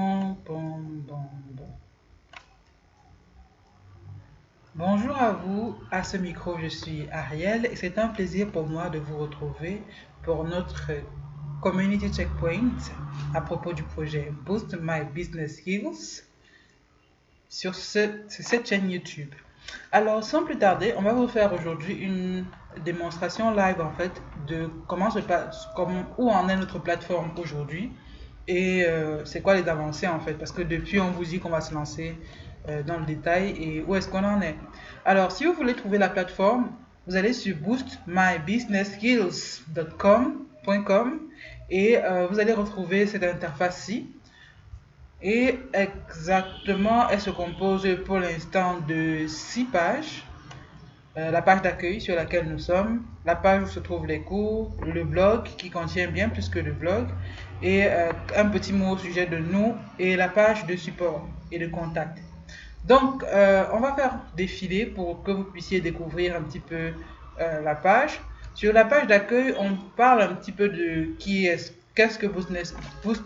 Bon. Bonjour à vous, à ce micro je suis Ariel et c'est un plaisir pour moi de vous retrouver pour notre Community Checkpoint à propos du projet Boost My Business Skills sur cette chaîne YouTube. Alors sans plus tarder, on va vous faire aujourd'hui une démonstration live en fait de comment se passe, où en est notre plateforme aujourd'hui et c'est quoi les avancées en fait, parce que depuis on vous dit qu'on va se lancer dans le détail et où est-ce qu'on en est. Alors si vous voulez trouver la plateforme, vous allez sur boostmybusinessskills.com et vous allez retrouver cette interface-ci. Et exactement, elle se compose pour l'instant de 6 pages. La page d'accueil sur laquelle nous sommes, la page où se trouvent les cours, le blog qui contient bien plus que le blog, et un petit mot au sujet de nous, et la page de support et de contact. Donc, on va faire défiler pour que vous puissiez découvrir un petit peu la page. Sur la page d'accueil, on parle un petit peu de qu'est-ce que Boost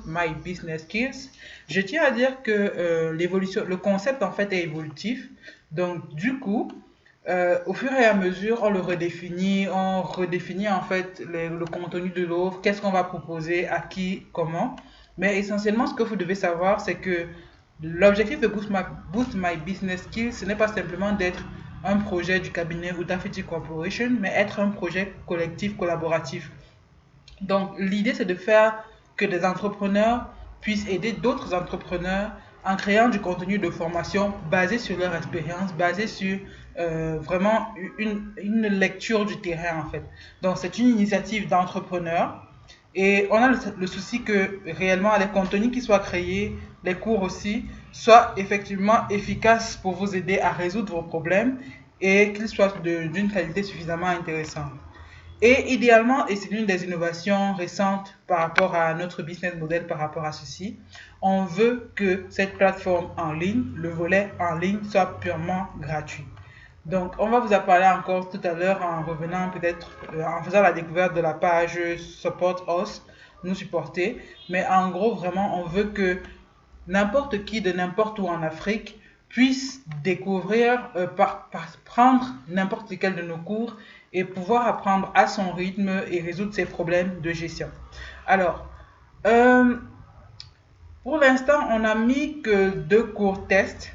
My Business Skills. Je tiens à dire que le concept en fait est évolutif. Donc, du coup, au fur et à mesure, on redéfinit en fait le contenu de l'offre, qu'est-ce qu'on va proposer, à qui, comment. Mais essentiellement, ce que vous devez savoir, c'est que l'objectif de Boost My Business Skills, ce n'est pas simplement d'être un projet du cabinet Outafiti Corporation, mais être un projet collectif, collaboratif. Donc, l'idée, c'est de faire que des entrepreneurs puissent aider d'autres entrepreneurs en créant du contenu de formation basé sur leur expérience, basé sur vraiment une lecture du terrain, en fait. Donc, c'est une initiative d'entrepreneurs. Et on a le souci que réellement les contenus qui soient créés, les cours aussi, soient effectivement efficaces pour vous aider à résoudre vos problèmes et qu'ils soient d'une qualité suffisamment intéressante. Et idéalement, et c'est l'une des innovations récentes par rapport à notre business model, par rapport à ceci, on veut que cette plateforme en ligne, le volet en ligne, soit purement gratuit. Donc, on va vous en parler encore tout à l'heure en revenant peut-être, en faisant la découverte de la page Support Us, nous supporter. Mais en gros, vraiment, on veut que n'importe qui de n'importe où en Afrique puisse découvrir, prendre n'importe lequel de nos cours et pouvoir apprendre à son rythme et résoudre ses problèmes de gestion. Alors, pour l'instant, on n'a mis que 2 cours tests.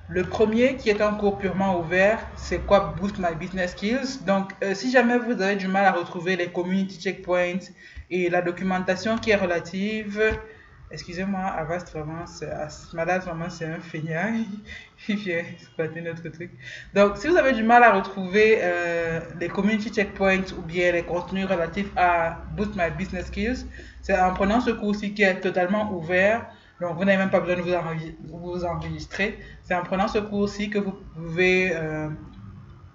Le premier, qui est un cours purement ouvert, c'est quoi Boost My Business Skills. Donc, si jamais vous avez du mal à retrouver les community checkpoints et la documentation qui est relative, excusez-moi, Avast vraiment, Malade vraiment, c'est un feignant. Il vient exploiter notre truc. Donc, si vous avez du mal à retrouver les community checkpoints ou bien les contenus relatifs à Boost My Business Skills, c'est en prenant ce cours-ci qui est totalement ouvert. Donc, vous n'avez même pas besoin de vous enregistrer. C'est en prenant ce cours-ci que vous pouvez,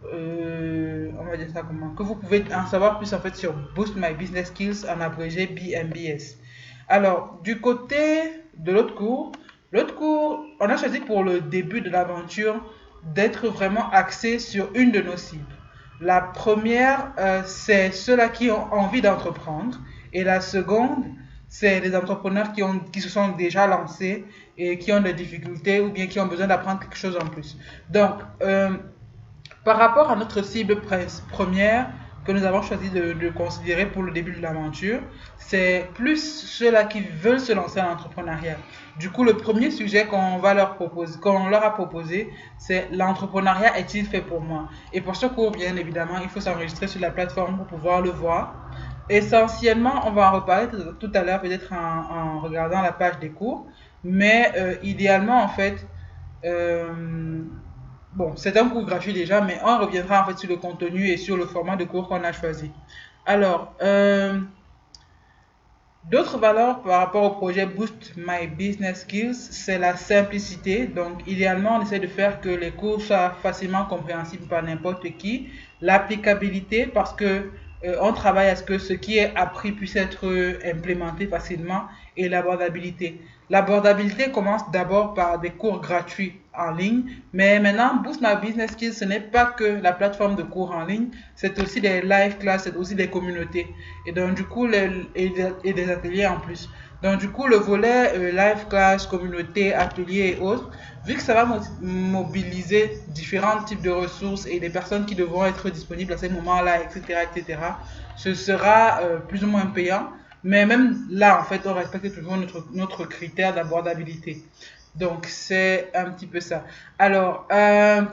on va dire ça comment, que vous pouvez en savoir plus en fait sur Boost My Business Skills, en abrégé BMBS. Alors, du côté de l'autre cours, on a choisi pour le début de l'aventure d'être vraiment axé sur une de nos cibles. La première, c'est ceux-là qui ont envie d'entreprendre. Et la seconde, c'est les entrepreneurs qui se sont déjà lancés et qui ont des difficultés ou bien qui ont besoin d'apprendre quelque chose en plus. Donc, par rapport à notre cible première que nous avons choisi de considérer pour le début de l'aventure, c'est plus ceux-là qui veulent se lancer en entrepreneuriat. Du coup, le premier sujet qu'on leur a proposé, c'est l'entrepreneuriat est-il fait pour moi? Et pour ce cours, bien évidemment, il faut s'enregistrer sur la plateforme pour pouvoir le voir. Essentiellement, on va en reparler tout à l'heure, peut-être en regardant la page des cours. Mais idéalement, en fait, bon, c'est un cours gratuit déjà, mais on reviendra en fait sur le contenu et sur le format de cours qu'on a choisi. Alors, d'autres valeurs par rapport au projet Boost My Business Skills, c'est la simplicité. Donc, idéalement, on essaie de faire que les cours soient facilement compréhensibles par n'importe qui. L'applicabilité, parce que on travaille à ce que ce qui est appris puisse être implémenté facilement, et l'abordabilité. L'abordabilité commence d'abord par des cours gratuits en ligne, mais maintenant Boost My Business Skills, ce n'est pas que la plateforme de cours en ligne, c'est aussi des live classes, c'est aussi des communautés et donc du coup des ateliers en plus. Donc, du coup, le volet live class, communauté, atelier et autres, vu que ça va mobiliser différents types de ressources et des personnes qui devront être disponibles à ces moments-là, etc., etc., ce sera plus ou moins payant. Mais même là, en fait, on respecte toujours notre critère d'abordabilité. Donc, c'est un petit peu ça. Alors, là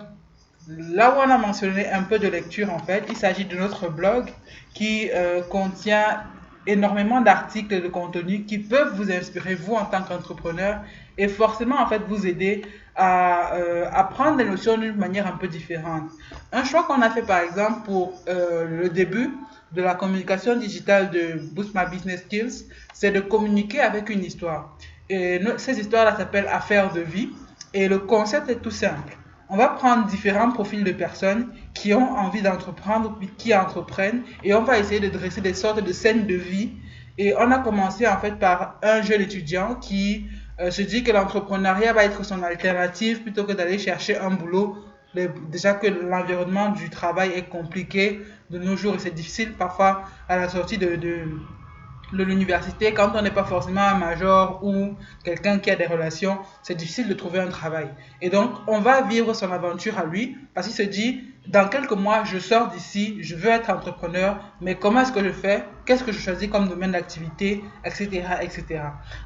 où on a mentionné un peu de lecture, en fait, il s'agit de notre blog qui contient énormément d'articles et de contenus qui peuvent vous inspirer, vous, en tant qu'entrepreneur, et forcément, en fait, vous aider à apprendre les notions d'une manière un peu différente. Un choix qu'on a fait, par exemple, pour le début de la communication digitale de Boost My Business Skills, c'est de communiquer avec une histoire. Et ces histoires-là s'appellent affaires de vie, et le concept est tout simple. On va prendre différents profils de personnes qui ont envie d'entreprendre, qui entreprennent, et on va essayer de dresser des sortes de scènes de vie. Et on a commencé en fait par un jeune étudiant qui se dit que l'entrepreneuriat va être son alternative plutôt que d'aller chercher un boulot. Déjà que l'environnement du travail est compliqué de nos jours et c'est difficile parfois à la sortie de l'université, quand on n'est pas forcément un major ou quelqu'un qui a des relations, c'est difficile de trouver un travail. Et donc, on va vivre son aventure à lui parce qu'il se dit, dans quelques mois, je sors d'ici, je veux être entrepreneur, mais comment est-ce que je fais? Qu'est-ce que je choisis comme domaine d'activité, etc., etc.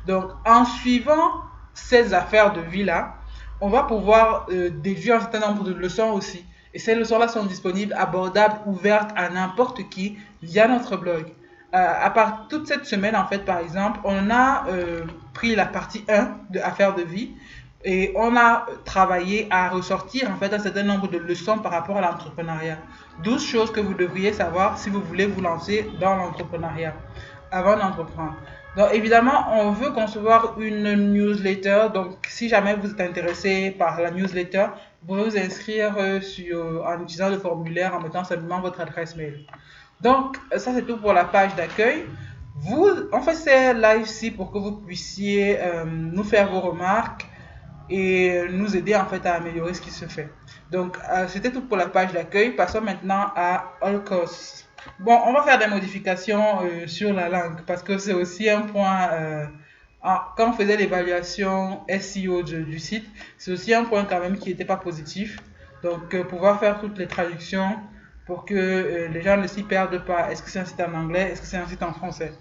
Donc, en suivant ces affaires de vie-là, on va pouvoir déduire un certain nombre de leçons aussi. Et ces leçons-là sont disponibles, abordables, ouvertes à n'importe qui via notre blog. À part toute cette semaine, en fait, par exemple, on a pris la partie 1 de Affaires de vie et on a travaillé à ressortir, en fait, un certain nombre de leçons par rapport à l'entrepreneuriat. 12 choses que vous devriez savoir si vous voulez vous lancer dans l'entrepreneuriat avant d'entreprendre. Donc, évidemment, on veut concevoir une newsletter. Donc, si jamais vous êtes intéressé par la newsletter, vous pouvez vous inscrire en utilisant le formulaire en mettant seulement votre adresse mail. Donc, ça c'est tout pour la page d'accueil. On fait ces lives-ci pour que vous puissiez nous faire vos remarques et nous aider en fait à améliorer ce qui se fait. Donc, c'était tout pour la page d'accueil. Passons maintenant à All Costs. Bon, on va faire des modifications sur la langue parce que c'est aussi un point. Quand on faisait l'évaluation SEO du site, c'est aussi un point quand même qui n'était pas positif. Donc, pouvoir faire toutes les traductions pour que les gens ne s'y perdent pas. Est-ce que c'est un site en anglais? Est-ce que c'est un site en français?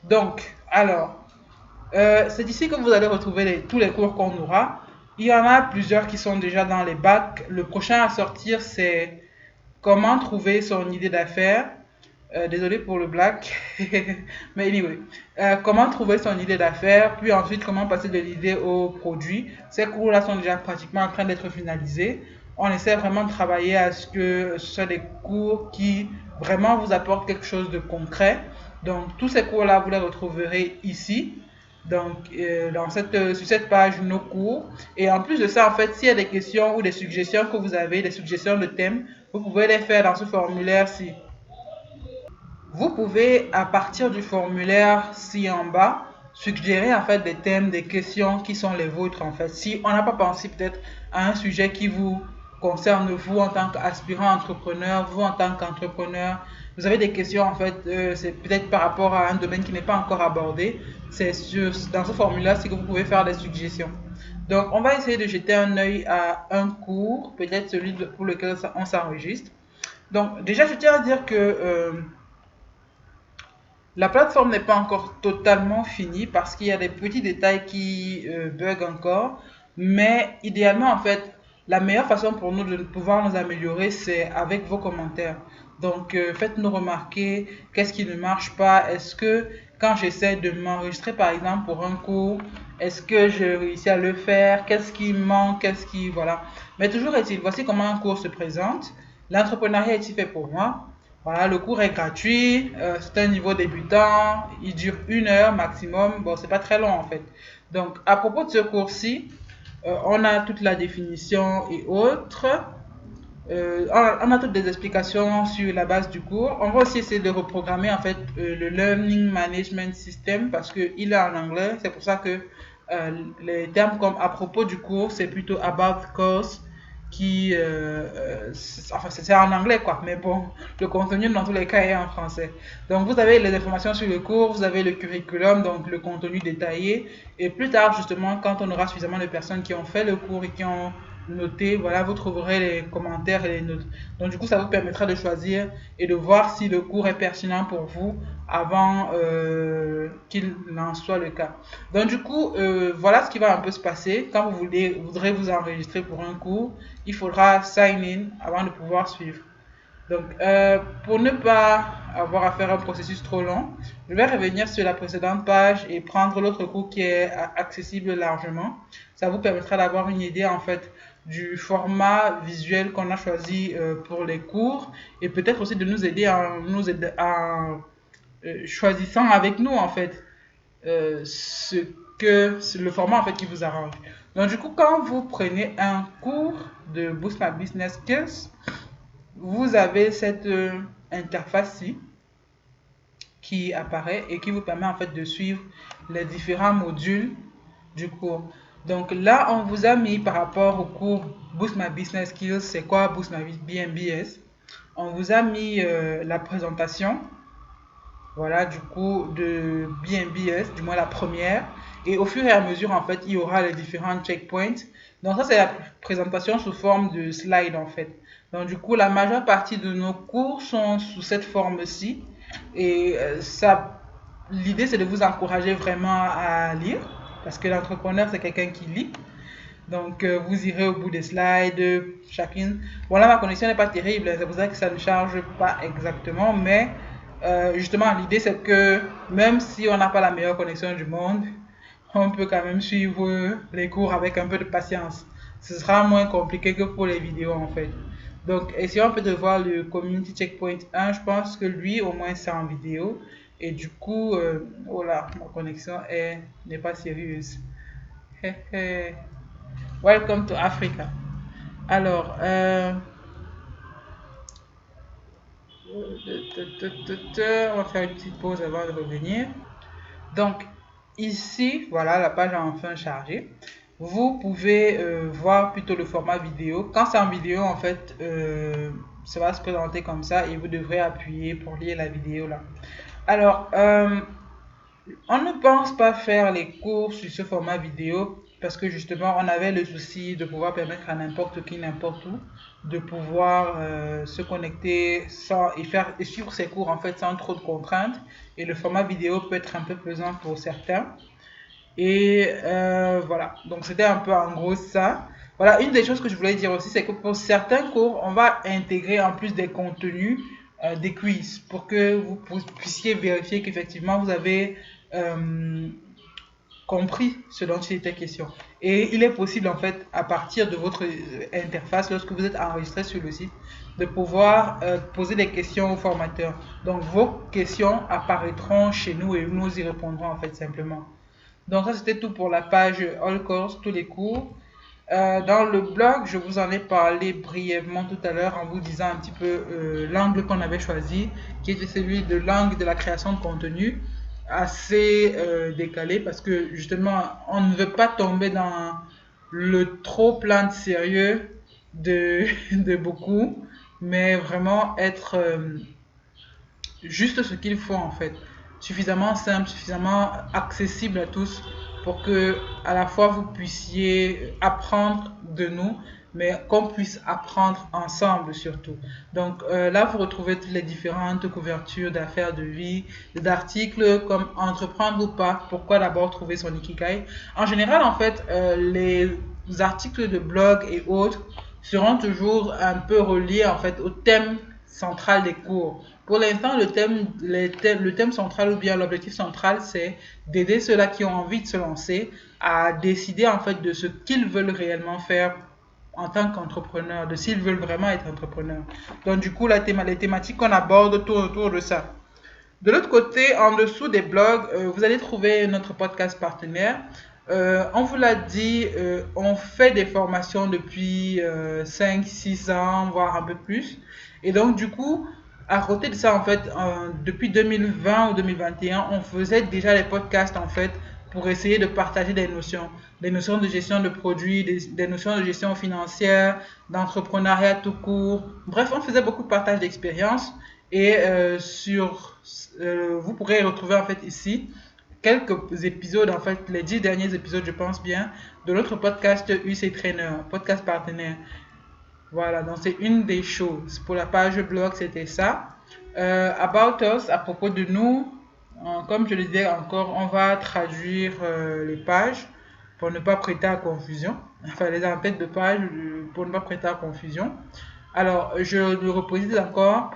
Donc, alors, c'est ici que vous allez retrouver tous les cours qu'on aura. Il y en a plusieurs qui sont déjà dans les bacs. Le prochain à sortir, c'est comment trouver son idée d'affaires. Désolé pour le black, mais anyway, comment trouver son idée d'affaires, puis ensuite comment passer de l'idée au produit. Ces cours-là sont déjà pratiquement en train d'être finalisés. On essaie vraiment de travailler à ce que ce soit des cours qui vraiment vous apportent quelque chose de concret. Donc, tous ces cours-là, vous les retrouverez ici. Donc, sur cette page, nos cours. Et en plus de ça, en fait, s'il y a des questions ou des suggestions que vous avez, des suggestions de thèmes, vous pouvez les faire dans ce formulaire-ci. Vous pouvez, à partir du formulaire-ci en bas, suggérer en fait des thèmes, des questions qui sont les vôtres en fait. Si on n'a pas pensé peut-être à un sujet qui vous concerne vous en tant qu'aspirant entrepreneur, vous en tant qu'entrepreneur, vous avez des questions en fait, c'est peut-être par rapport à un domaine qui n'est pas encore abordé. C'est dans ce formulaire-ci que vous pouvez faire des suggestions. Donc, on va essayer de jeter un œil à un cours, peut-être celui pour lequel on s'enregistre. Donc, déjà, je tiens à dire que la plateforme n'est pas encore totalement finie parce qu'il y a des petits détails qui bug encore. Mais idéalement, en fait, la meilleure façon pour nous de pouvoir nous améliorer, c'est avec vos commentaires. Donc, faites-nous remarquer qu'est-ce qui ne marche pas. Est-ce que quand j'essaie de m'enregistrer, par exemple, pour un cours, est-ce que je réussis à le faire? Qu'est-ce qui manque? Qu'est-ce qui... Voilà. Mais toujours est-il, voici comment un cours se présente. L'entrepreneuriat est-il fait pour moi? Voilà, le cours est gratuit, c'est un niveau débutant, il dure 1 heure maximum, bon, c'est pas très long en fait. Donc, à propos de ce cours-ci, on a toute la définition et autres. On a toutes des explications sur la base du cours. On va aussi essayer de reprogrammer en fait le Learning Management System parce qu'il est en anglais. C'est pour ça que les termes comme à propos du cours, c'est plutôt about the course. enfin c'est en anglais quoi, mais bon, le contenu dans tous les cas est en français. Donc vous avez les informations sur le cours, vous avez le curriculum, donc le contenu détaillé, et plus tard justement, quand on aura suffisamment de personnes qui ont fait le cours et qui ont noté, voilà, vous trouverez les commentaires et les notes. Donc du coup, ça vous permettra de choisir et de voir si le cours est pertinent pour vous avant qu'il n'en soit le cas. Donc du coup, voilà ce qui va un peu se passer. Quand vous voudrez vous enregistrer pour un cours, il faudra sign in avant de pouvoir suivre. Donc, pour ne pas avoir à faire un processus trop long, je vais revenir sur la précédente page et prendre l'autre cours qui est accessible largement. Ça vous permettra d'avoir une idée en fait du format visuel qu'on a choisi pour les cours et peut-être aussi de nous aider en choisissant avec nous en fait le format en fait qui vous arrange. Donc du coup, quand vous prenez un cours de Boost My Business Skills, vous avez cette interface-ci qui apparaît et qui vous permet en fait de suivre les différents modules du cours. Donc là, on vous a mis par rapport au cours Boost My Business Skills, c'est quoi Boost My BMBS? On vous a mis la présentation, voilà, du coup, de BMBS, du moins la première. Et au fur et à mesure, en fait, il y aura les différents checkpoints. Donc ça, c'est la présentation sous forme de slide, en fait. Donc du coup, la majeure partie de nos cours sont sous cette forme-ci. Et l'idée, c'est de vous encourager vraiment à lire. Parce que l'entrepreneur, c'est quelqu'un qui lit. Donc, vous irez au bout des slides, chacune. Bon, là, ma connexion n'est pas terrible, c'est pour ça que ça ne charge pas exactement. Mais justement, l'idée, c'est que même si on n'a pas la meilleure connexion du monde, on peut quand même suivre les cours avec un peu de patience. Ce sera moins compliqué que pour les vidéos, en fait. Donc, essayons un peu de voir le Community Checkpoint 1. Je pense que lui, au moins, c'est en vidéo. Et du coup, oh là, ma connexion n'est pas sérieuse. Welcome to Africa. Alors, on va faire une petite pause avant de revenir. Donc, ici, voilà, la page a enfin chargé. Vous pouvez voir plutôt le format vidéo. Quand c'est en vidéo, en fait, ça va se présenter comme ça et vous devrez appuyer pour lire la vidéo là. Alors, on ne pense pas faire les cours sur ce format vidéo parce que justement, on avait le souci de pouvoir permettre à n'importe qui, n'importe où, de pouvoir se connecter et suivre ses cours en fait sans trop de contraintes. Et le format vidéo peut être un peu pesant pour certains. Et voilà, donc c'était un peu en gros ça. Voilà, une des choses que je voulais dire aussi, c'est que pour certains cours, on va intégrer en plus des contenus, des quiz, pour que vous puissiez vérifier qu'effectivement vous avez compris ce dont il était question. Et il est possible en fait, à partir de votre interface, lorsque vous êtes enregistré sur le site, de pouvoir poser des questions au formateur. Donc vos questions apparaîtront chez nous et nous y répondrons en fait simplement. Donc ça c'était tout pour la page All Course, tous les cours. Dans le blog, je vous en ai parlé brièvement tout à l'heure en vous disant un petit peu l'angle qu'on avait choisi, qui était celui de l'angle de la création de contenu, assez décalé parce que justement on ne veut pas tomber dans le trop plein de sérieux de beaucoup, mais vraiment être juste ce qu'il faut en fait, suffisamment simple, suffisamment accessible à tous pour que à la fois vous puissiez apprendre de nous, mais qu'on puisse apprendre ensemble surtout. Donc là, vous retrouvez toutes les différentes couvertures d'affaires de vie, d'articles comme entreprendre ou pas, pourquoi d'abord trouver son ikigai. En général, en fait, les articles de blog et autres seront toujours un peu reliés en fait au thème central des cours. Pour l'instant, le thème central ou bien l'objectif central, c'est d'aider ceux-là qui ont envie de se lancer à décider en fait de ce qu'ils veulent réellement faire en tant qu'entrepreneur, de s'ils veulent vraiment être entrepreneurs. Donc du coup, les thématiques qu'on aborde tournent autour de ça. De l'autre côté, en dessous des blogs, vous allez trouver notre podcast partenaire. On vous l'a dit, on fait des formations depuis 5-6 ans, voire un peu plus. Et donc du coup, à côté de ça, en fait, depuis 2020 ou 2021, on faisait déjà les podcasts, en fait, pour essayer de partager des notions. des notions de gestion de produits, des notions de gestion financière, d'entrepreneuriat tout court. Bref, on faisait beaucoup de partage d'expériences et vous pourrez retrouver en fait ici quelques épisodes, en fait les 10 derniers épisodes je pense bien, de notre podcast UC Trainer, podcast partenaire. Voilà, donc c'est une des choses. Pour la page blog, c'était ça. About Us, à propos de nous, comme je le disais encore, on va traduire les pages pour ne pas prêter à confusion. Enfin, les en-têtes de page pour ne pas prêter à confusion. Alors, je le reprécise encore.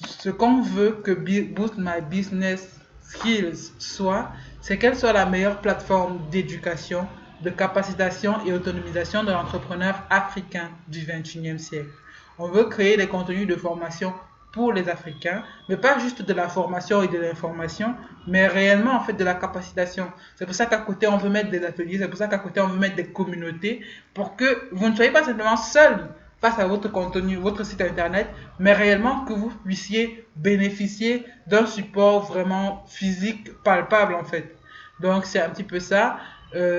Ce qu'on veut que Boost My Business Skills soit, c'est qu'elle soit la meilleure plateforme d'éducation, de capacitation et autonomisation de l'entrepreneur africain du 21e siècle. On veut créer des contenus de formation pour les Africains, mais pas juste de la formation et de l'information, mais réellement en fait de la capacitation. C'est pour ça qu'à côté on veut mettre des ateliers, c'est pour ça qu'à côté on veut mettre des communautés, pour que vous ne soyez pas simplement seul face à votre contenu, votre site internet, mais réellement que vous puissiez bénéficier d'un support vraiment physique, palpable en fait. Donc c'est un petit peu ça.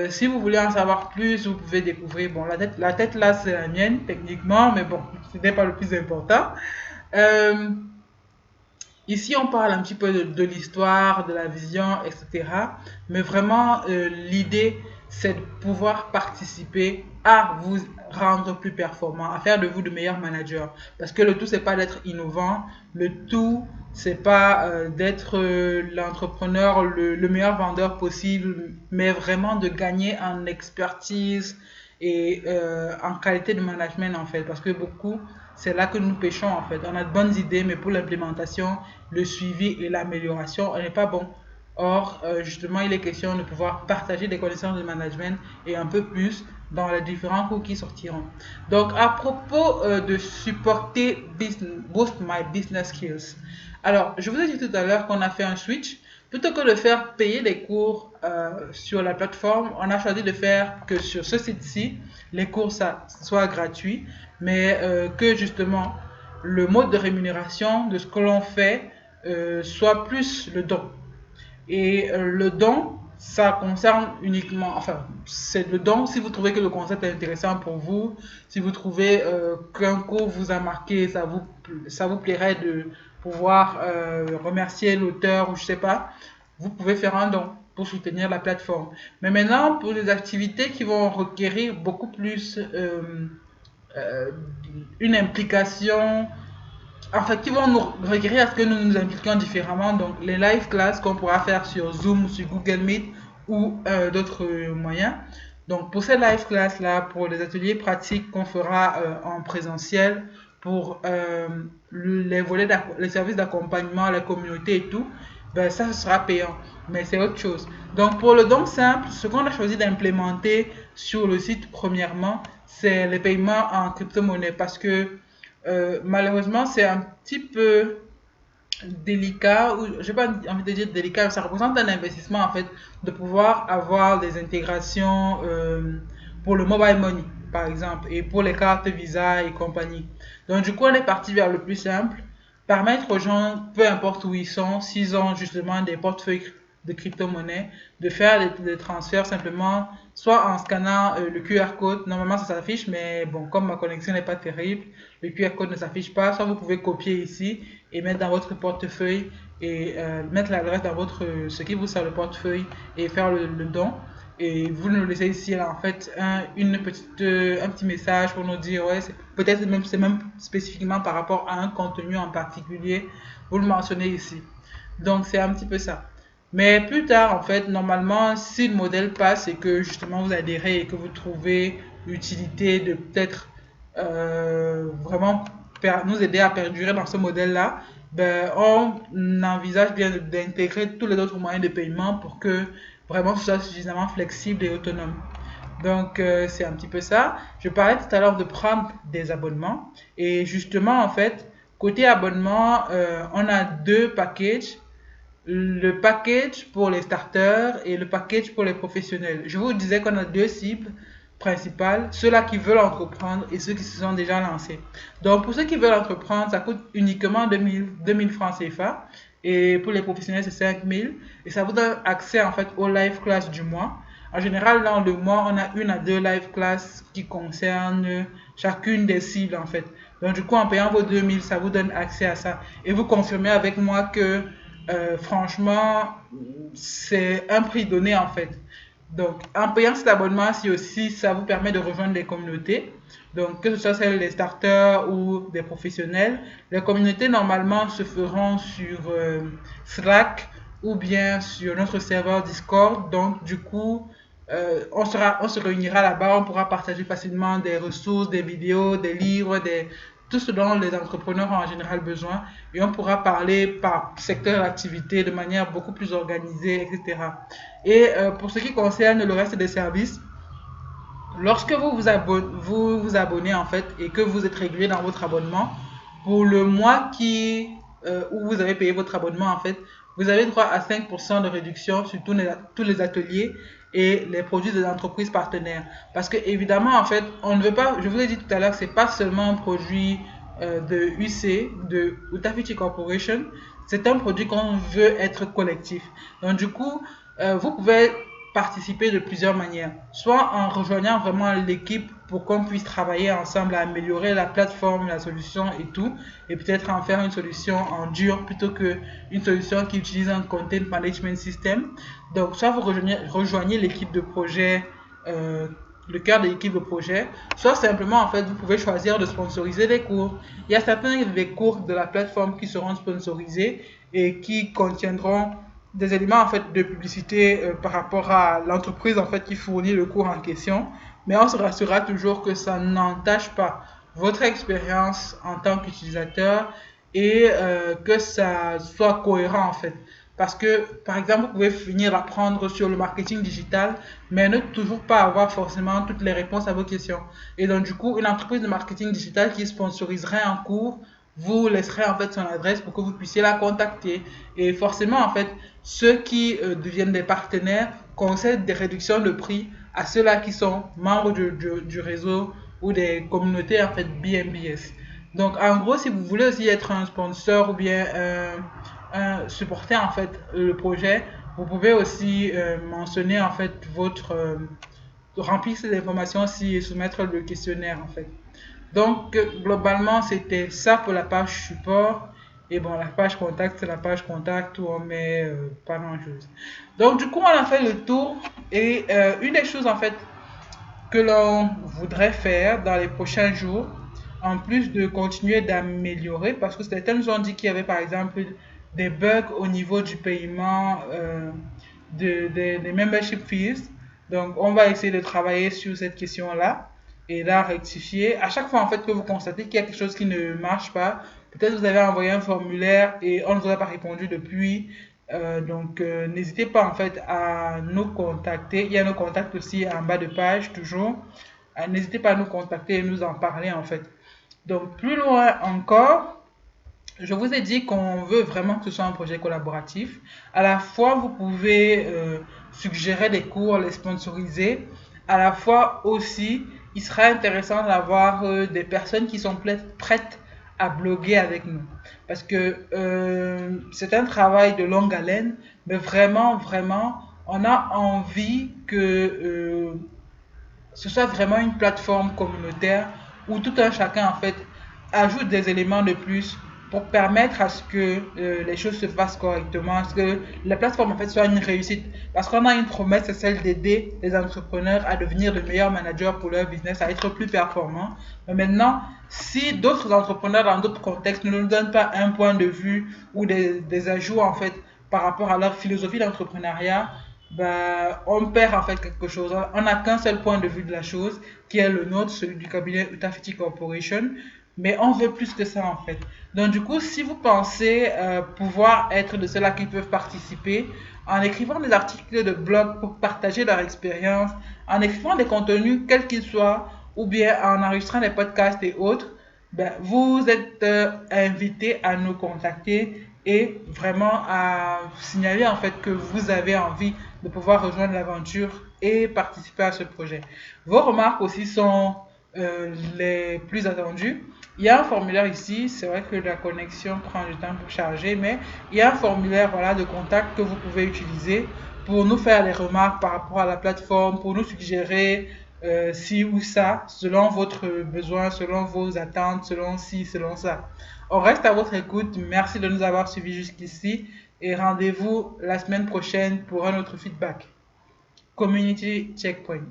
Si vous voulez en savoir plus, vous pouvez découvrir, bon la tête là c'est la mienne techniquement, mais bon, ce n'est pas le plus important. Ici, on parle un petit peu de l'histoire, de la vision, etc. Mais vraiment, l'idée, c'est de pouvoir participer à vous rendre plus performant, à faire de vous de meilleurs managers. Parce que le tout, c'est pas d'être innovant. Le tout, c'est pas d'être l'entrepreneur, le meilleur vendeur possible, mais vraiment de gagner en expertise et en qualité de management, en fait. Parce que beaucoup, c'est là que nous pêchons, en fait. On a de bonnes idées, mais pour l'implémentation, le suivi et l'amélioration, on n'est pas bon. Or, justement, il est question de pouvoir partager des connaissances de management et un peu plus dans les différents cours qui sortiront. Donc, à propos de supporter Boost My Business Skills. Alors, je vous ai dit tout à l'heure qu'on a fait un switch. Plutôt que de faire payer des cours sur la plateforme, on a choisi de faire que sur ce site-ci, les cours soient gratuits, mais que justement le mode de rémunération de ce que l'on fait soit plus le don. Et le don, ça concerne uniquement, enfin, c'est le don si vous trouvez que le concept est intéressant pour vous, si vous trouvez qu'un cours vous a marqué, ça vous plairait de pouvoir remercier l'auteur ou je sais pas, vous pouvez faire un don pour soutenir la plateforme. Mais maintenant, pour les activités qui vont requérir beaucoup plus une implication, en fait, qui vont nous requérir à ce que nous nous impliquions différemment. Donc, les live classes qu'on pourra faire sur Zoom, sur Google Meet ou d'autres moyens. Donc, pour ces live classes là, pour les ateliers pratiques qu'on fera en présentiel, pour les volets, les services d'accompagnement, la communauté et tout, ben ça, ce sera payant. Mais c'est autre chose. Donc, pour le don simple, ce qu'on a choisi d'implémenter sur le site, premièrement, c'est les paiements en crypto-monnaie parce que malheureusement, c'est un petit peu délicat, ou je n'ai pas envie de dire délicat, mais ça représente un investissement en fait de pouvoir avoir des intégrations pour le mobile money par exemple et pour les cartes Visa et compagnie. Donc du coup, on est parti vers le plus simple, permettre aux gens, peu importe où ils sont, s'ils ont justement des portefeuilles de crypto-monnaie, de faire des transferts simplement, soit en scannant le QR code, normalement ça s'affiche, mais bon, comme ma connexion n'est pas terrible, le QR code ne s'affiche pas, soit vous pouvez copier ici et mettre dans votre portefeuille et mettre l'adresse dans ce qui vous sert le portefeuille et faire le don. Et vous nous laissez ici là, en fait un petit message pour nous dire ouais, peut-être même c'est même spécifiquement par rapport à un contenu en particulier, vous le mentionnez ici. Donc c'est un petit peu ça. Mais plus tard, en fait, normalement, si le modèle passe et que justement vous adhérez et que vous trouvez l'utilité de peut-être vraiment nous aider à perdurer dans ce modèle-là, ben, on envisage bien d'intégrer tous les autres moyens de paiement pour que vraiment ce soit suffisamment flexible et autonome. Donc, c'est un petit peu ça. Je parlais tout à l'heure de prendre des abonnements. Et justement, en fait, côté abonnement, on a deux packages. Le package pour les starters et le package pour les professionnels. Je vous disais qu'on a deux cibles principales, ceux-là qui veulent entreprendre et ceux qui se sont déjà lancés. Donc pour ceux qui veulent entreprendre, ça coûte uniquement 2000 francs CFA et pour les professionnels c'est 5000 et ça vous donne accès en fait aux live class du mois En général, dans le mois, on a 1 à 2 live classes qui concernent chacune des cibles en fait. Donc du coup, en payant vos 2000, ça vous donne accès à ça. Et vous confirmez avec moi que franchement, c'est un prix donné en fait. Donc, en payant cet abonnement, si aussi ça vous permet de rejoindre des communautés, donc que ce soit celles des starters ou des professionnels, les communautés normalement se feront sur Slack ou bien sur notre serveur Discord. Donc, du coup, on se réunira là-bas, on pourra partager facilement des ressources, des vidéos, des livres, tout ce dont les entrepreneurs ont en général besoin. Et on pourra parler par secteur d'activité de manière beaucoup plus organisée, etc. Et pour ce qui concerne le reste des services, lorsque vous abonnez en fait et que vous êtes régulier dans votre abonnement, pour le mois où vous avez payé votre abonnement en fait, vous avez droit à 5% de réduction sur tous les ateliers et les produits des entreprises partenaires. Parce que évidemment en fait, on ne veut pas, je vous ai dit tout à l'heure, c'est pas seulement un produit de UC, de Outafiti Corporation, c'est un produit qu'on veut être collectif. Donc du coup, vous pouvez participer de plusieurs manières. Soit en rejoignant vraiment l'équipe pour qu'on puisse travailler ensemble à améliorer la plateforme, la solution et tout, et peut-être en faire une solution en dur plutôt qu'une solution qui utilise un content management system. Donc soit vous rejoignez l'équipe de projet, le cœur de l'équipe de projet, soit simplement en fait vous pouvez choisir de sponsoriser des cours. Il y a certains des cours de la plateforme qui seront sponsorisés et qui contiendront des éléments en fait de publicité par rapport à l'entreprise en fait qui fournit le cours en question, mais on se rassurera toujours que ça n'entache pas votre expérience en tant qu'utilisateur et que ça soit cohérent en fait. Parce que, par exemple, vous pouvez finir d'apprendre sur le marketing digital, mais ne toujours pas avoir forcément toutes les réponses à vos questions. Et donc, du coup, une entreprise de marketing digital qui sponsoriserait un cours vous laisserez en fait son adresse pour que vous puissiez la contacter. Et forcément, en fait, ceux qui deviennent des partenaires concèdent des réductions de prix à ceux-là qui sont membres du réseau ou des communautés en fait BMBS. Donc, en gros, si vous voulez aussi être un sponsor ou bien supporter en fait le projet, vous pouvez aussi mentionner en fait remplir ces informations aussi et soumettre le questionnaire en fait. Donc, globalement, c'était ça pour la page support. Et bon, la page contact, c'est la page contact où on met pas grand-chose. Donc, du coup, on a fait le tour. Et une des choses, en fait, que l'on voudrait faire dans les prochains jours, en plus de continuer d'améliorer, parce que certains nous ont dit qu'il y avait, par exemple, des bugs au niveau du paiement des membership fees. Donc, on va essayer de travailler sur cette question-là et là rectifier. À chaque fois en fait que vous constatez qu'il y a quelque chose qui ne marche pas, peut-être vous avez envoyé un formulaire et on ne vous a pas répondu depuis. Donc n'hésitez pas en fait à nous contacter. Il y a nos contacts aussi en bas de page toujours. N'hésitez pas à nous contacter et nous en parler en fait. Donc plus loin encore, je vous ai dit qu'on veut vraiment que ce soit un projet collaboratif. À la fois, vous pouvez suggérer des cours, les sponsoriser. À la fois aussi, il sera intéressant d'avoir des personnes qui sont prêtes à bloguer avec nous. Parce que c'est un travail de longue haleine, mais vraiment, vraiment, on a envie que ce soit vraiment une plateforme communautaire où tout un chacun, en fait, ajoute des éléments de plus pour permettre à ce que les choses se fassent correctement, à ce que la plateforme en fait soit une réussite. Parce qu'on a une promesse, c'est celle d'aider les entrepreneurs à devenir de meilleurs managers pour leur business, à être plus performants. Mais maintenant, si d'autres entrepreneurs dans d'autres contextes ne nous donnent pas un point de vue ou des ajouts en fait par rapport à leur philosophie d'entrepreneuriat, ben, on perd en fait quelque chose. On n'a qu'un seul point de vue de la chose, qui est le nôtre, celui du cabinet Outafiti Corporation. Mais on veut plus que ça en fait. Donc du coup, si vous pensez pouvoir être de ceux-là qui peuvent participer, en écrivant des articles de blog pour partager leur expérience, en écrivant des contenus quels qu'ils soient, ou bien en enregistrant des podcasts et autres, ben, vous êtes invités à nous contacter et vraiment à signaler en fait que vous avez envie de pouvoir rejoindre l'aventure et participer à ce projet. Vos remarques aussi sont les plus attendues. Il y a un formulaire ici, c'est vrai que la connexion prend du temps pour charger, mais il y a un formulaire voilà, de contact que vous pouvez utiliser pour nous faire des remarques par rapport à la plateforme, pour nous suggérer ci ou ça, selon votre besoin, selon vos attentes, selon ci, selon ça. On reste à votre écoute. Merci de nous avoir suivis jusqu'ici et rendez-vous la semaine prochaine pour un autre feedback. Community Checkpoint.